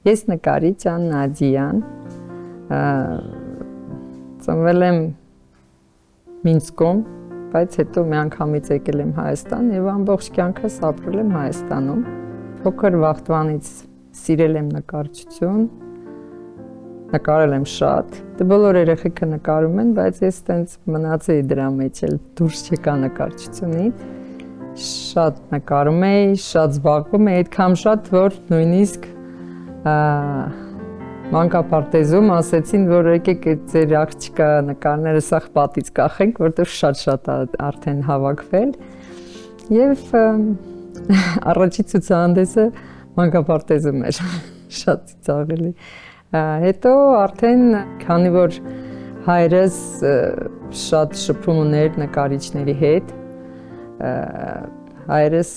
Ես նկարիչ եմ Նադիան, ծնվել եմ Մինսկում, բայց հետո մի անգամից եկել եմ Հայաստան եւ ամբողջ կյանքս ապրել եմ Հայաստանում։ Փոքր վաղտվանից սիրել եմ նկարչություն, նկարել եմ շատ։ Դե բոլոր երեխեքը նկարում են, բայց ես տենց մնացի դրա մեջ, էլ դուրս չեկա նկարչությունից։ Շատ նկարում էի, շատ զբաղվում էի, այդքան շատ, որ նույնիսկ մանկապարտեզում ասեցին, որ եկեք ձեր աղջկա նկարները սաղ պատից կախենք, որտեղ շատ արդեն հավաքվել։ Եվ առաջի ցուցահանդեսը մանկապարտեզում էր, շատ ծիծաղելի։ Հետո արդեն, քանի որ հայրս շատ շփում ուներ նկարիչների հետ, հայրս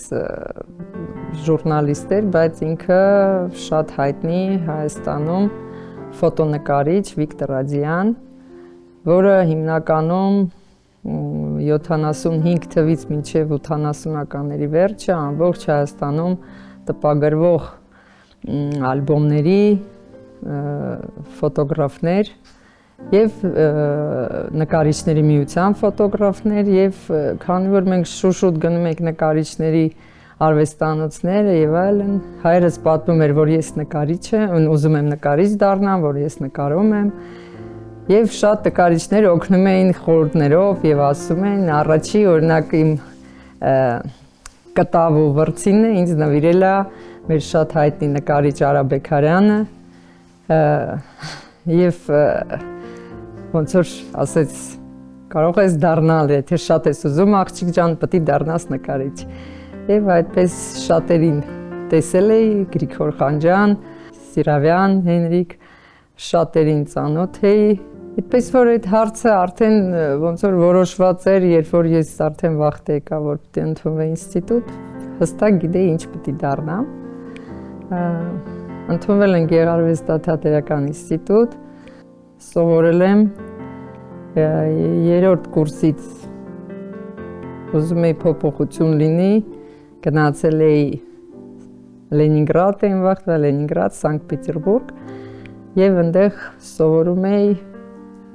ժուրնալիստ էր, բայց ինքը շատ հայտնի Հայաստանում ֆոտոնկարիչ Վիկտոր Ադյան, որը հիմնականում 75 թվից մինչև 80-ականների վերջը ամբողջ Հայաստանում տպագրվող ալբոմների ֆոտոգրաֆներ եւ նկարիչների միության ֆոտոգրաֆներ եւ քանի որ մենք շուշուտ գնում ենք նկարիչների արվեստանոցները եւ այլն, հայրս պատմում էր, որ ես նկարիչ եմ, ուզում եմ նկարիչ դառնամ, որ ես նկարում եմ եւ շատ նկարիչներ օգնում էին խորհուրդներով եւ ասում են առաջի օրինակ իմ կտավ ու վրձինը ինձ նվիրել է մեր շատ հայտնի նկարիչ Արա Բեքարյանը եւ ոնց որ ասեց կարող ես դառնալ, եթե շատ ես ուզում աղջիկ ջան, պետք է դառնաս նկարիչ։ Եվ այդպես շատերին տեսել էի, Գրիգոր Խանջյան, Սիրավյան, Հենրիկ, շատերին ծանոթ էի։ Այդպես որ այդ հարցը արդեն ոնց որ որոշված էր, երբ որ ես արդեն վախտ եկա, որ պետք է ընդունվեի ինստիտուտ, հստակ գիտեի ինչ պետք է դառնամ։ Ընդունվել եմ Գեղարվեստադատական ինստիտուտ, սովորել եմ երրորդ կուրսից ուզում էի փոփոխություն լինի, գնացել էի Լենինգրադ եմ վաղտվել, Լենինգրադ, Սանկտ Պետերբուրգ եւ այնտեղ սովորում էի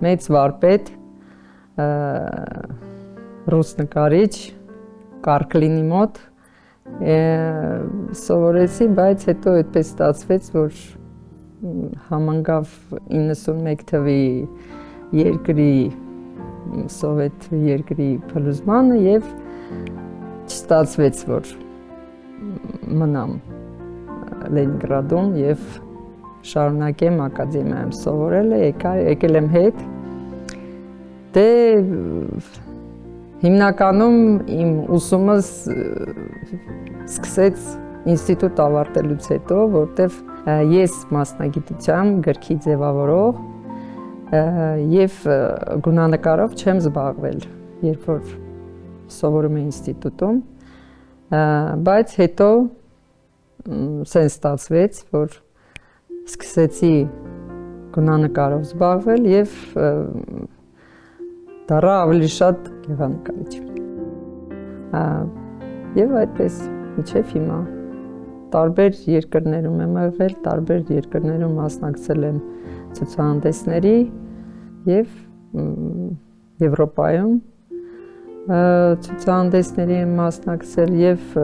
մեծ վարպետ, ռուս նկարիչ, Կարկլինի մոտ սովորեցի, բայց հետո այդպես ստացվեց, որ համանգավ 91 թվի երկրի սովետ երկրի փլուզմանը եւ չստացվեց, որ մնամ Լենինգրադում եւ շարունակեմ ակադեմիայում սովորել, եկել եմ հետ։ Դե հիմնականում իմ ուսումս սկսեց ինստիտուտ ավարտելուց հետո, որտեվ ես մասնագիտությամբ գրքի ձևավորող եւ գունանկարով չեմ զբաղվել, երբ որ սովորում եմ ինստիտուտում, բայց հետո սենց ստացվեց, որ սկսեցի գունանկարով զբաղվել եւ դառա ավելի շատ գեղանկարիչ։ Եվ այդպես մինչև հիմա տարբեր երկրներում եմ եղել, տարբեր երկրներում մասնակցել եմ ցուցահանդեսների եւ Եվրոպայում ցուցահանդեսների եմ մասնակցել եւ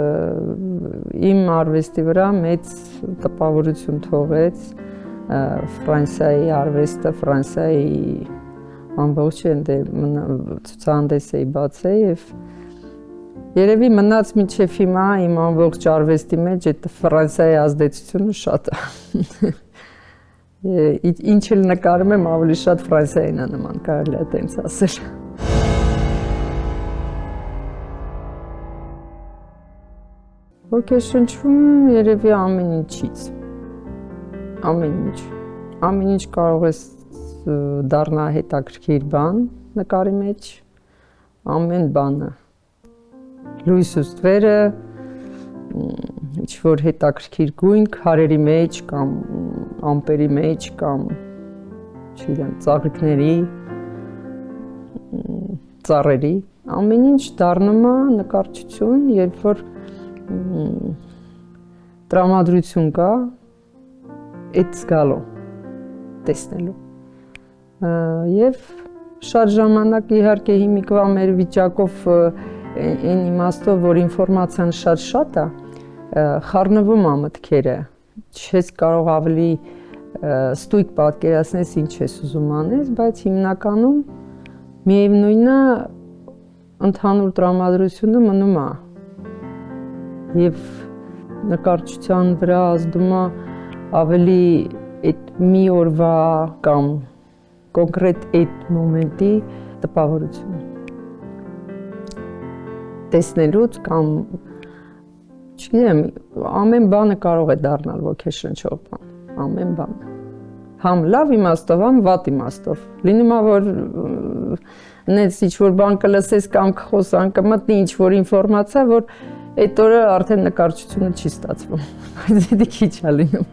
իմ արվեստի վրա մեծ տպավորություն թողեց Ֆրանսիայի արվեստը, Ֆրանսիայի ամբողջ ցուցահանդես էի բացել եւ երևի մնաց մինչև հիմա իմ ամբողջ արվեստի մեջ այդ Ֆրանսիայի ազդեցությունը շատ է։ Ինչ էլ նկարում եմ, ավելի շատ Ֆրանսիային է նման, կարելի է տենց ասել։ Ոգեշնչվում երևի ամեն ինչից։ Ամեն ինչ կարող է դառնալ հետաքրքիր բան նկարի մեջ, ամեն բանը։ Լույս ու ստվերը, ինչ-որ հետաքրքիր գույն քարերի մեջ կամ ամպերի մեջ կամ չգիտեմ, ծաղիկների, ծառերի, ամեն ինչ դառնում է նկարչություն, երբ որ տրամադրություն կա, այդ զգալու, տեսնելու։ Եվ շատ ժամանակ իհարկե հիմիկվա մեր վիճակով այն իմաստով, որ ինֆորմացիան շատ է, խառնվում է մտքերը, չես կարող ավելի ստույգ պատկերացնես ինչ ես ուզում անես, բայց հիմնականում միևնույնն է ընդհանուր տրամադրությունը մնում է եւ նկարչության վրա ազդում է ավելի այդ մի օրվա կամ կոնկրետ այդ մոմենտի տպավորությունը տեսնելուց կամ չգիտեմ, ամեն բանը կարող է դառնալ ոգեշնչող բան, ամեն բան։ Համ լավ իմաստով, համ վատ իմաստով։ Լինում է, որ նենց ինչ-որ բան կլսես կամ կխոսան, կմտնի ինչ-որ ինֆորմացիա, որ այդ օրը արդեն նկարչությունը չի ստացվում, բայց դա քիչ է լինում։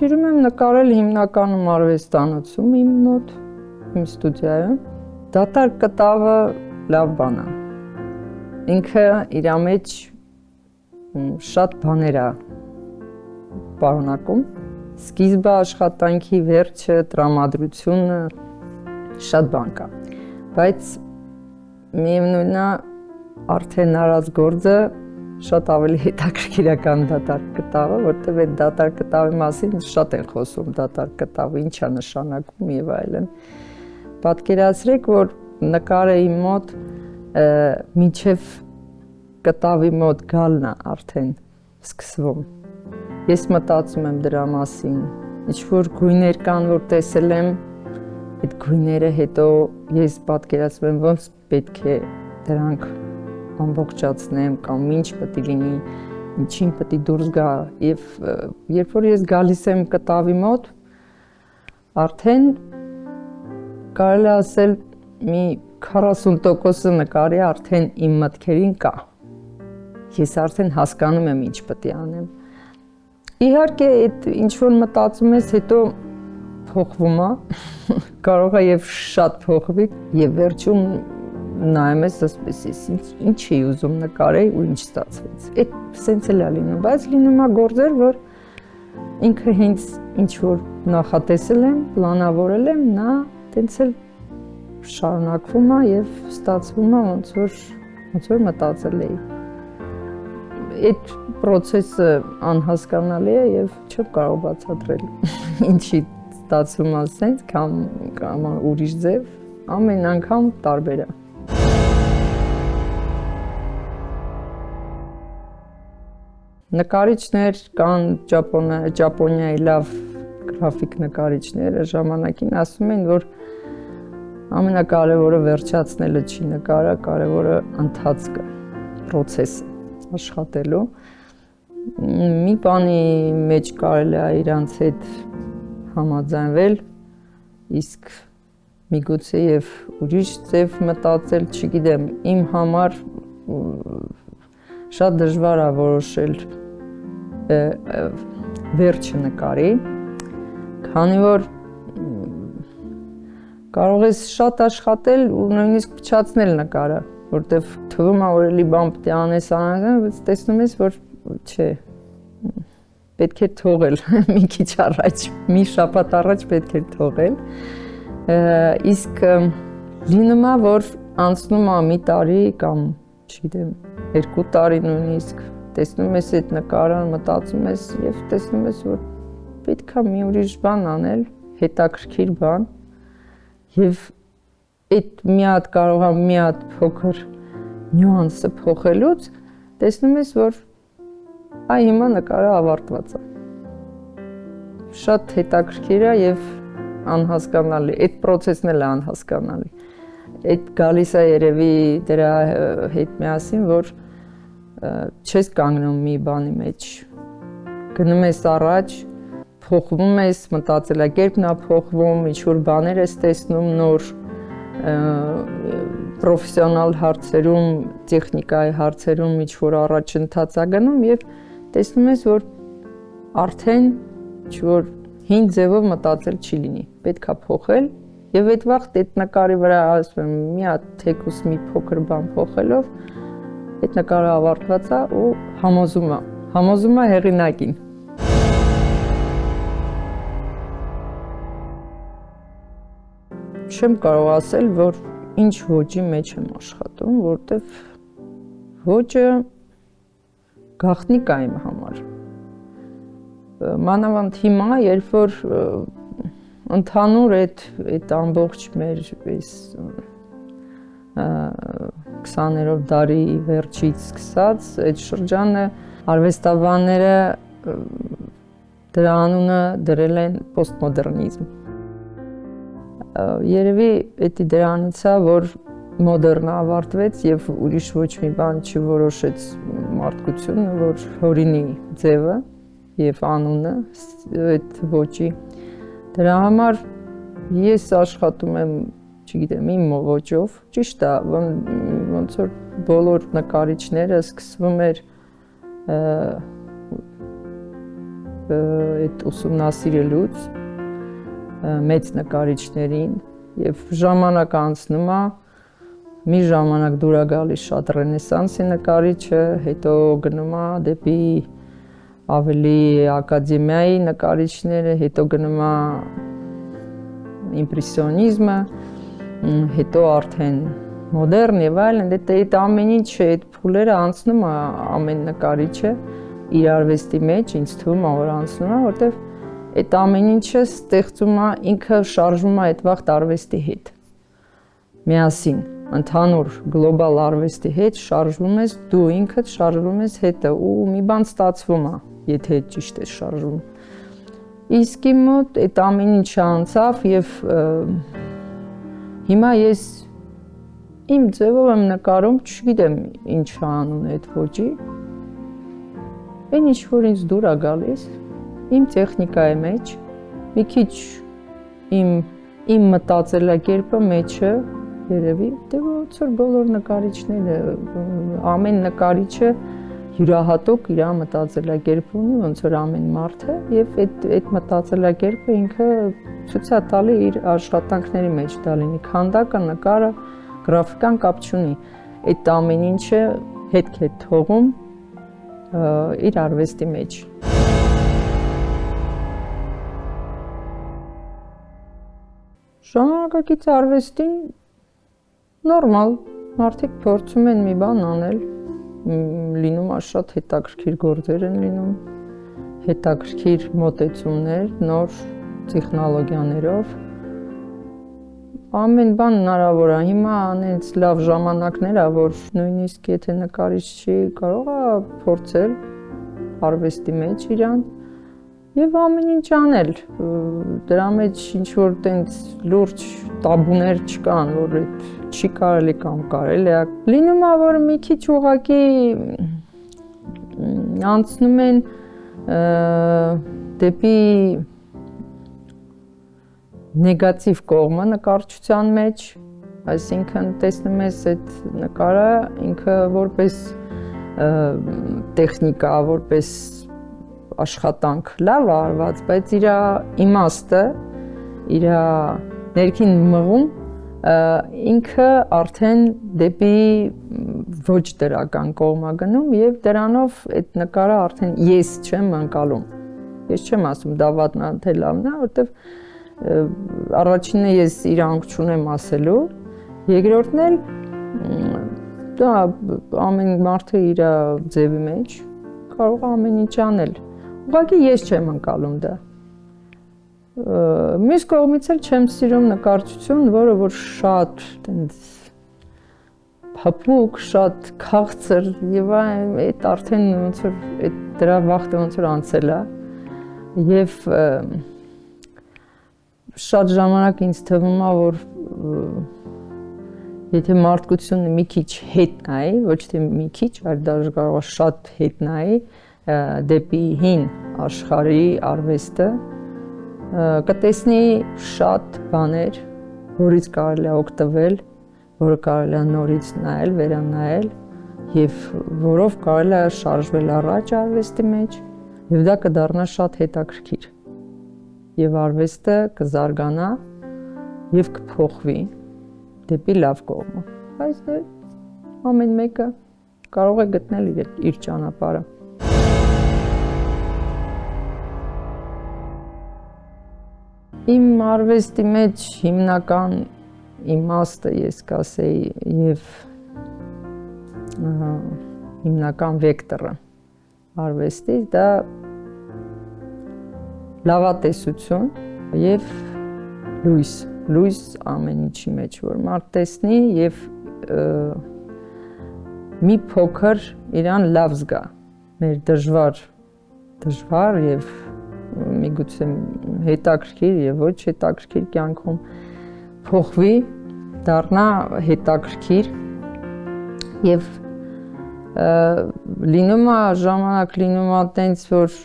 Սիրում եմ նկարել հիմնականում արվեստանոցում իմ մոտ, իմ ստուդիայում։ Դատարկ կտավը լավ բան է։ Ինքը իր մեջ շատ բաներ է պարունակում։ Սկիզբը, աշխատանքի վերջը, տրամադրությունը, շատ բան կա։ Բայց միևնույնն է, արդեն արած գործը շատ ավելի հետաքրքիրական դատարկ կտավը, որտեղ այդ դատարկ կտավի մասին շատ են խոսում, դատարկ կտավը ինչ է նշանակում եւ այլն։ Պատկերացրեք, որ նկարը իմ մոտ մինչև կտավի մոտ գալն է արդեն սկսվում։ Ես մտածում եմ դրա մասին, ինչ-որ գույներ կան, որ տեսել եմ, այդ գույները հետո ես պատկերացնում եմ ոնց պետք է դրանք ամբողջացնեմ կամ ինչ պետք է լինի, ինչին պետք է դուրս գա եւ երբ որ ես գալիս եմ կտավի մոտ, արդեն կարելի ասել մի 40% նկարի արդեն իմ մտքերին կա։ Ես արդեն հասկանում եմ ինչ պետք է անեմ։ Իհարկե այդ ինչ որ մտածում ես, հետո փոխվում է, կարող է եւ շատ փոխվի եւ վերջում նայում ես ասես ինչ էի ուզում նկարել ու ինչ ստացվեց։ Այդ սենց էլ է լինում, բայց լինում է գործեր, որ ինքը հենց ինչ որ նախատեսել եմ, պլանավորել եմ, նա տենց էլ շարունակվում է եւ ստացվում է ոնց որ մտածել էի։ Այդ process-ը անհասկանալի է եւ չեմ կարող բացատրել։ Ինչի ստացվում է սենց կամ ուրիշ ձև, ամեն անգամ տարբեր է։ Նկարիչներ կան Ճապոնիայի լավ գրաֆիկ նկարիչները ժամանակին ասում են, որ ամենակարևորը վերջացնելը չի նկարը, կարևորը ընթացքը, process-ը աշխատելու։ Մի բանի մեջ կարելի է իրանց հետ համաձայնվել, իսկ միգուցե եւ ուրիշ ձև մտածել, չգիտեմ, իմ համար շատ դժվար է որոշել վերջը նկարի, քանի որ կարող ես շատ աշխատել ու նույնիսկ փչացնել նկարը, որտեվ թվում է որ էլի բան պետք է անես, բայց տեսնում ես, որ չէ, պետք է թողել մի քիչ առաջ, մի շաբաթ առաջ պետք է թողել, իսկ լինում է, որ անցնում է մի տարի կամ, չգիտեմ, 2 տարի նույնիսկ, տեսնում ես այդ նկարը, մտածում ես եւ տեսնում ես, որ պետք է մի ուրիշ բան անել, հետաքրքիր բան, եւ այդ մի հատ կարող է մի հատ փոքր նյուանսը փոխելուց, տեսնում ես, որ այ հիմա նկարը ավարտված է։ Շատ հետաքրքիր է եւ անհասկանալի, այդ process-ն էլ է անհասկանալի։ Այդ գալիս է երևի դրա հետ միասին, որ չես կանգնում մի բանի մեջ, գնում ես առաջ, փոխվում ես, մտածելակերպն է փոխվում, ինչ-որ բաներ ես տեսնում նոր, պրոֆեսիոնալ հարցերում, տեխնիկայի հարցերում ինչ-որ առաջընթաց է գնում եւ տեսնում ես, որ արդեն ինչ-որ հին ձևով մտածել չի լինի, պետք է փոխել եւ այդ վաղ այդ նկարի վրա ասում եմ, մի հատ թեկուս մի փոքր բան փոխելով այդ նկարը ավարտված է ու համոզում է հեղինակին։ Չեմ կարող ասել, որ ինչ ոճի մեջ եմ աշխատում, որտեվ ոճը գաղտնիք է իմ համար։ Մանավանդ հիմա, երբ որ ընդհանուր այդ ամբողջ մեր 20-րդ դարի վերջից սկսած, այդ շրջանը արվեստաբանները դրա անունը դրել են պոստմոդեռնիզմ։ Երևի էդի դրանից է, որ մոդեռնը ավարտվեց եւ ուրիշ ոչ մի բան չորոշեց մարդկությունը, որ հորինի ձևը եւ անունը այդ ոճի։ Դրա համար ես աշխատում եմ, չգիտեմ, իմ ոճով, ճիշտ է, ոնց որ բոլոր նկարիչները սկսվում էր այդ ուսումնասիրելուց մեծ նկարիչներին եւ ժամանակ անցնում է, մի ժամանակ դուր է գալիս շատ ռենեսանսի նկարիչը, հետո գնում է դեպի ավելի ակադեմիայի նկարիչները, հետո գնում է իմպրեսիոնիզմը, հետո արդեն մոդեռն եւ այլն, այդ ամեն ինչ այդ փուլերը անցնում է ամեն նկարիչը իր արվեստի մեջ, ինձ թվում է որ անցնում է, որտեվ այդ ամեն ինչը ստեղծում է, ինքը շարժվում է այդ վաղ արվեստի հետ։ Միասին, ընդհանուր գլոբալ արվեստի հետ շարժվում ես, դու ինքդ շարժվում ես հետը ու մի բան ստացվում է, եթե ճիշտ է շարժվում։ Իսկ իմ մոտ այդ ամեն ինչը անցավ եւ հիմա ես իմ ձևով եմ նկարում, չգիտեմ ինչ անուն է այդ ոճի։ Այն ինչ որ ինձ դուր է գալիս, իմ տեխնիկայի մեջ, մի քիչ իմ մտածելակերպը մեջը երևի, դե ոնց որ բոլոր նկարիչները, ամեն նկարիչը յուրահատուկ իր մտածելակերպ ունի, ոնց որ ամեն մարդը, եւ այդ մտածելակերպը ինքը ցույց է տալի իր աշխատանքների մեջ, դա լինի քանդակը, նկարը, գրաֆիկան կապ չունի, այդ ամեն ինչը հետք է թողում իր արվեստի մեջ։ Ժամանակակից արվեստին նորմալ, մարդիկ փորձում են մի բան անել, լինում է շատ հետաքրքիր գործեր են լինում, հետաքրքիր մոտեցումներ, նոր տեխնոլոգիաներով, ամեն բան հնարավոր է, հիմա անենց լավ ժամանակներ է, որ նույնիսկ եթե նկարիչ չի, կարող է փորձել արվեստի մեջ իրան եւ ամեն ինչ անել, դրա մեջ ինչ-որ տենց լուրջ տաբուներ չկան, որ այդ չի կարելի կամ կարելի է։ Լինում է, որ մի քիչ ուղղակի անցնում են դեպի նեգատիվ կողմը նկարչության մեջ, այսինքն տեսնում ես այդ նկարը ինքը որպես տեխնիկա, որպես աշխատանք լավ է արված, բայց իր իմաստը, իր ներքին մղում ինքը արդեն դեպի ոչ դրական կողմ է գնում եւ դրանով այդ նկարը արդեն ես չեմ անցալում։ Ես չեմ ասում դա վատն է, թե լավն է, որտեվ առաջինը ես իրանք չունեմ ասելու, երկրորդն էլ դա ամեն մարդը իր ձևի մեջ կարող է ամեն ինչ անել։ Ուղղակի ես չեմ անցալում դա։ Մյուս կողմից էլ չեմ սիրում նկարչություն, որը որ շատ տենց փափուկ, շատ քաղցր եւ այդ արդեն ոնց որ այդ դրա վախտը ոնց որ անցել է եւ շատ ժամանակ ինձ թվում է որ եթե մարդկությունը մի քիչ հետ նայի, ոչ թե մի քիչ, այլ դաժե կարող է շատ հետ նայի դեպի հին աշխարհի արվեստը, կտեսնի շատ բաներ, որից կարելի է օգտվել, որը կարելի է նորից նայել, վերանայել եւ որով կարելի է շարժվել առաջ արվեստի մեջ եւ դա կդառնա շատ հետաքրքիր եւ արվեստը կզարգանա եւ կփոխվի դեպի լավ կողմը։ Բայց ամեն մեկը կարող է գտնել իր ճանապարհը։ Իմ արվեստի մեջ հիմնական իմաստը ես կասեի եւ հիմնական վեկտորը արվեստի դա լավատեսություն եւ լույս ամեն ինչի մեջ, որ մարդ տեսնի եւ մի փոքր իրան լավ զգա, մեր դժվար եւ միգուցե հետաքրքիր եւ ոչ հետաքրքիր կյանքում փոխվի, դառնա հետաքրքիր եւ լինում է ժամանակ լինում է տենց որ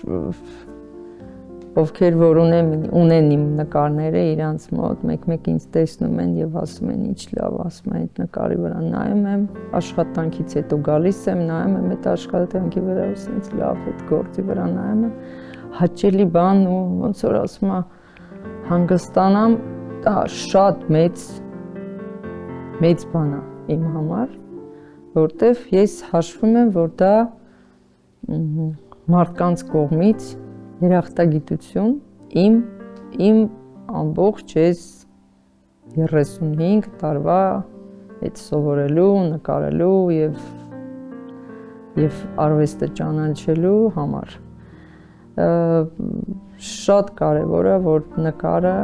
ովքեր որ ունեն իմ նկարները իրանց մոտ մեկ-մեկ ինձ տեսնում են եւ ասում են ինչ լավ, ասում են այդ նկարի վրա նայում եմ, աշխատանքից հետո գալիս եմ, նայում եմ այդ աշխատանքի վրա ու ասենց լավ այդ գործի վրա նայում եմ, հաճելի բան ու ոնց որ ասում է հանգստանամ, դա շատ մեծ բան է իմ համար, որտեվ ես հաշվում եմ, որ դա մարդկանց կողմից երախտագիտություն իմ ամբողջ ես 35 տարվա այդ սովորելու, նկարելու եւ արվեստը ճանաչելու համար շատ կարևոր է որ նկարը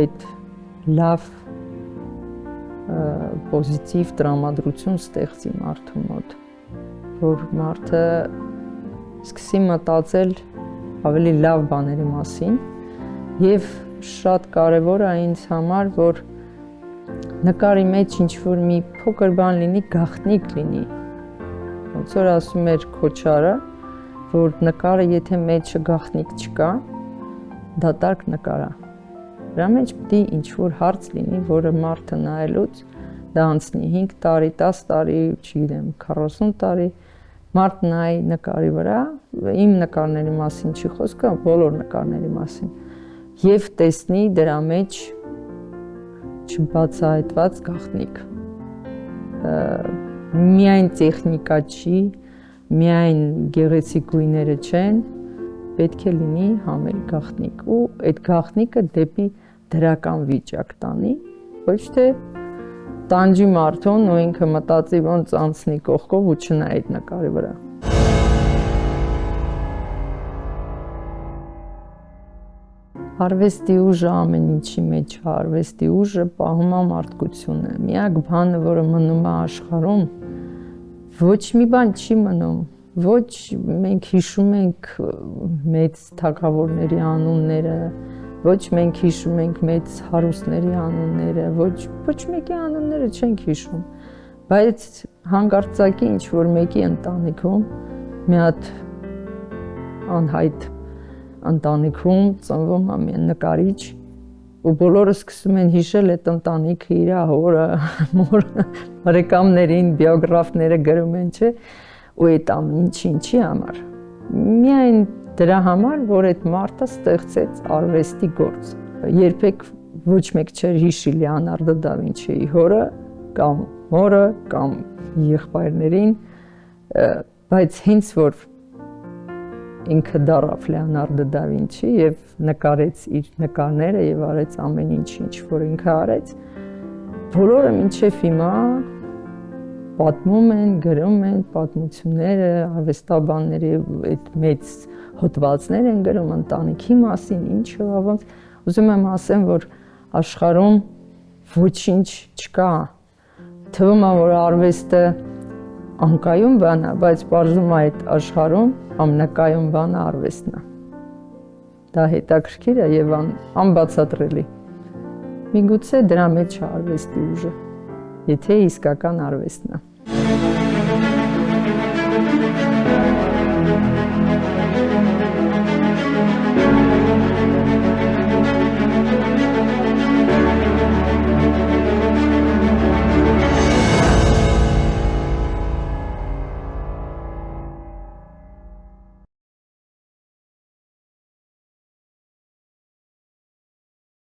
այդ լավ պոզիտիվ տրամադրություն ստեղծի մարդու մոտ որ մարդը սկսի մտածել ավելի լավ բաների մասին եւ շատ կարեւոր է ինձ համար որ նկարի մեջ ինչ որ մի փոքր բան լինի գաղտնիք լինի ոնց որ ասում էր Քոչարը որ նկարը եթե մեջը գաղտնիք չկա դատարկ նկար է դրա մեջ պիտի ինչ որ հարց լինի որը մարդը նայելուց դա անցնի 5 տարի 10 տարի չգիտեմ 40 տարի Մարդ նայ նկարի վրա, իմ նկարների մասին չի խոսքը, բոլոր նկարների մասին եւ տեսնի դրա մեջ չբացահայտված գաղտնիք միայն տեխնիկա չի, միայն գեղեցիկ գույները չեն, պետք է լինի համել գաղտնիք ու այդ գաղտնիքը դեպի դրական վիճակ տանի, ոչ թե տանջի մարդուն ու ինքը մտածի ոնց անցնի կողքով ու չնայ այդ նկարի վրա։ Արվեստի ուժը ամեն ինչի մեջ է, արվեստի ուժը պահում է մարդկությունը։ Միակ բանը, որը մնում է աշխարհում, ոչ մի բան չի մնում, ոչ մենք հիշում ենք մեծ թագավորների անունները, ոչ մենք հիշում ենք մեծ հարուստների անունները, ոչ մեկի անունները չենք հիշում, բայց հանկարծակի ինչ որ մեկի ընտանիքում մի հատ անհայտ ընտանիքում ծնվում է մի նկարիչ ու բոլորը սկսում են հիշել այդ ընտանիքը իր հորը, մորը, բարեկամներին, բիոգրաֆները գրում են, չէ, ու այդ ամեն ինչի համար։ Միայն դրա համար, որ այդ մարդը ստեղծեց արվեստի գործ։ Երբեք ոչ մեկ չէր հիշի Լեոնարդո դա Վինչիի հորը կամ մորը կամ եղբայրներին, բայց հենց որ ինքը դառավ Լեոնարդո դա Վինչի եւ նկարեց իր նկարները եւ արեց ամեն ինչ որ ինքը արեց, բոլորը մինչեւ հիմա պատմում են, գրում են պատմությունները, արվեստաբանների այդ մեծ հոդվածներ են գրում ընտանիքի մասին, ինչը ոնց ուզում եմ ասեմ, որ աշխարհում ոչինչ չկա։ Թվում է, որ արվեստը անկայուն բան է, բայց բարձում է այդ աշխարհում ամենակայուն բանը արվեստն է։ Դա հետաքրքիր է եւ անբացատրելի։ Միգուցե դրա մեջ է արվեստի ուժը, եթե իսկական արվեստն է։ Thank you.